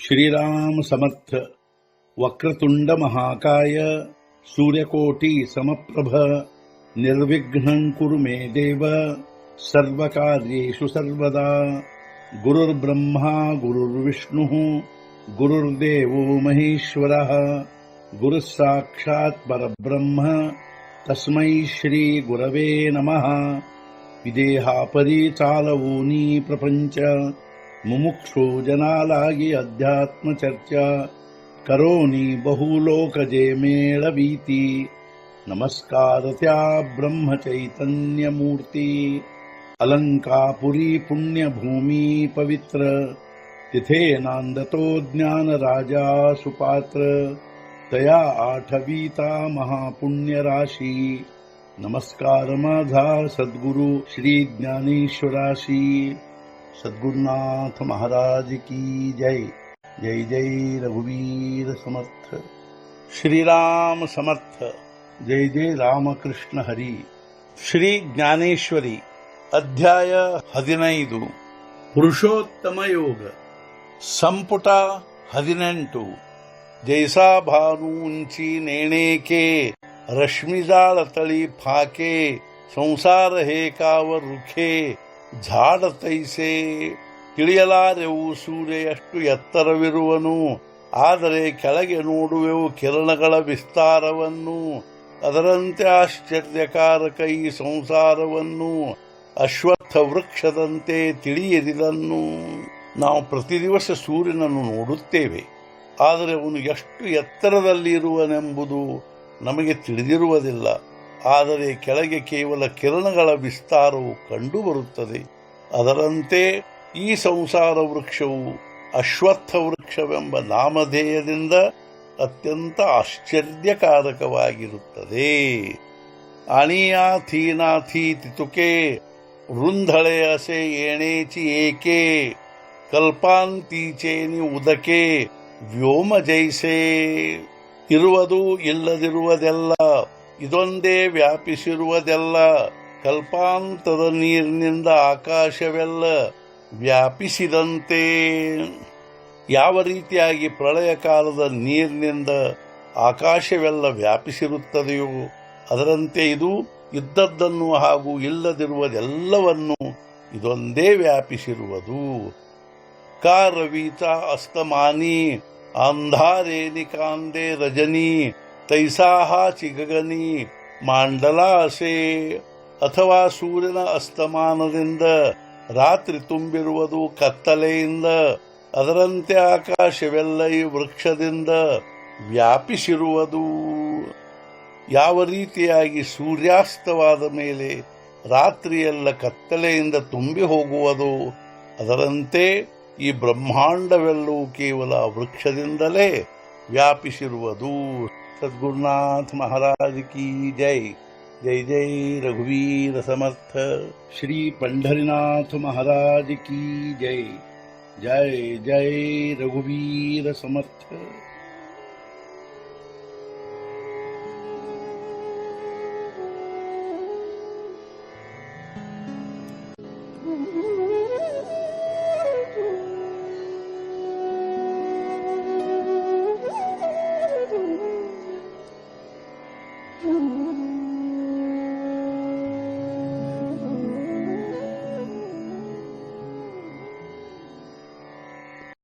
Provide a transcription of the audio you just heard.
श्रीराम समर्थ. वक्रतुंड महाकाय सूर्यकोटि समप्रभ निर्विघ्नं कुरु मे देव सर्वकार्येषु सर्वदा. गुरुर्ब्रह्मा गुरुर्विष्णुः गुरुर्देवो महेश्वरः गुरुः साक्षात् परब्रह्म तस्मै श्री गुरवे नमः. विदेहापरी चालवूनी प्रपंच मुमुक्षु जनालागी अध्यात्म चर्चा करोनी बहुलोकजे मेळवीती. नमस्कार त्या ब्रह्म चैतन्य मूर्ती. अलंकापुरी पुण्यभूमी पवित्र तिथे नांदतो ज्ञान राजा सुपात्र. तया आठवीता महापुण्य राशी. नमस्कार माझा सद्गुरु श्री ज्ञानेश्वराशी. सद्गुरुनाथ महाराज की जय. जय जय रघुवीर समर्थ. श्रीराम समर्थ. जय जय रामकृष्ण हरी. ಶ್ರೀ ಜ್ಞಾನೇಶ್ವರಿ ಅಧ್ಯಾಯ 15 ಪುರುಷೋತ್ತಮ ಯೋಗ ಸಂಪುಟ 18. ಜೈಸಾ ಭಾನು ಉಂಚಿ ನೇಣೇಕೆ ರಶ್ಮಿಜಾಳ ತಳಿ ಫಾಕೆ ಸಂಸಾರ ಹೇಕಾವ ರುಖೆ ಝಾಡ ತೈಸೆ. ತಿಳಿಯಲಾರೆವು ಸೂರ್ಯ ಎಷ್ಟು ಎತ್ತರವಿರುವನು, ಆದರೆ ಕೆಳಗೆ ನೋಡುವೆವು ಕಿರಣಗಳ ವಿಸ್ತಾರವನ್ನು. ಅದರಂತೆ ಆಶ್ಚರ್ಯಕಾರಕ ಈ ಸಂಸಾರವನ್ನು, ಅಶ್ವತ್ಥ ವೃಕ್ಷದಂತೆ ತಿಳಿಯದಿದನ್ನು. ನಾವು ಪ್ರತಿ ದಿವಸ ಸೂರ್ಯನನ್ನು ನೋಡುತ್ತೇವೆ, ಆದರೆ ಅವನು ಎಷ್ಟು ಎತ್ತರದಲ್ಲಿ ಇರುವನೆಂಬುದು ನಮಗೆ ತಿಳಿದಿರುವುದಿಲ್ಲ. ಆದರೆ ಕೆಳಗೆ ಕೇವಲ ಕಿರಣಗಳ ವಿಸ್ತಾರವು ಕಂಡುಬರುತ್ತದೆ. ಅದರಂತೆ ಈ ಸಂಸಾರ ವೃಕ್ಷವು ಅಶ್ವತ್ಥ ವೃಕ್ಷವೆಂಬ ನಾಮಧೇಯದಿಂದ ಅತ್ಯಂತ ಆಶ್ಚರ್ಯಕಾರಕವಾಗಿರುತ್ತದೆ. ಅಣಿಯಾಥಿ ನಾಥಿ ತಿತುಕೆ ವೃಂಧಳೆ ಅಸೆ ಏಣೇಚಿ ಏಕೆ ಕಲ್ಪಾಂತೀಚೇನಿ ಉದಕೆ ವ್ಯೋಮ ಜೈಸೆ. ಇರುವುದು ಇಲ್ಲದಿರುವುದೆಲ್ಲ ಇದೊಂದೇ ವ್ಯಾಪಿಸಿರುವುದೆಲ್ಲ. ಕಲ್ಪಾಂತದ ನೀರಿನಿಂದ ಆಕಾಶವೆಲ್ಲ ವ್ಯಾಪಿಸಿದಂತೆ. ಯಾವ ರೀತಿಯಾಗಿ ಪ್ರಳಯ ಕಾಲದ ನೀರಿನಿಂದ ಆಕಾಶವೆಲ್ಲ ವ್ಯಾಪಿಸಿರುತ್ತದೆಯೋ ಅದರಂತೆ ಇದು ಇದ್ದದ್ದನ್ನು ಹಾಗೂ ಇಲ್ಲದಿರುವುದೆಲ್ಲವನ್ನು ಇದೊಂದೇ ವ್ಯಾಪಿಸಿರುವುದು. ಕಾರವೀತ ಅಸ್ತಮಾನಿ ಅಂಧಾರೇನಿ ಕಾಂದೆ ರಜನಿ ತೈಸಾಹ ಚಿಗಗನಿ ಮಾಂಡಲಾಸೆ. ಅಥವಾ ಸೂರ್ಯನ ಅಸ್ತಮಾನದಿಂದ ರಾತ್ರಿ ತುಂಬಿರುವುದು ಕತ್ತಲೆಯಿಂದ, ಅದರಂತೆ ಆಕಾಶವೆಲ್ಲ ಈ ವೃಕ್ಷದಿಂದ ವ್ಯಾಪಿಸಿರುವುದು. ಯಾವ ರೀತಿಯಾಗಿ ಸೂರ್ಯಾಸ್ತವಾದ ಮೇಲೆ ರಾತ್ರಿಯೆಲ್ಲ ಕತ್ತಲೆಯಿಂದ ತುಂಬಿ ಹೋಗುವುದು, ಅದರಂತೆ ಈ ಬ್ರಹ್ಮಾಂಡವೆಲ್ಲವೂ ಕೇವಲ ವೃಕ್ಷದಿಂದಲೇ ವ್ಯಾಪಿಸಿರುವುದು. ಸದ್ಗುರುನಾಥ ಮಹಾರಾಜ್ ಕಿ ಜೈ. जय जय रघुवीर समर्थ. श्री पंढरीनाथ महाराज की जय. जय जय रघुवीर समर्थ.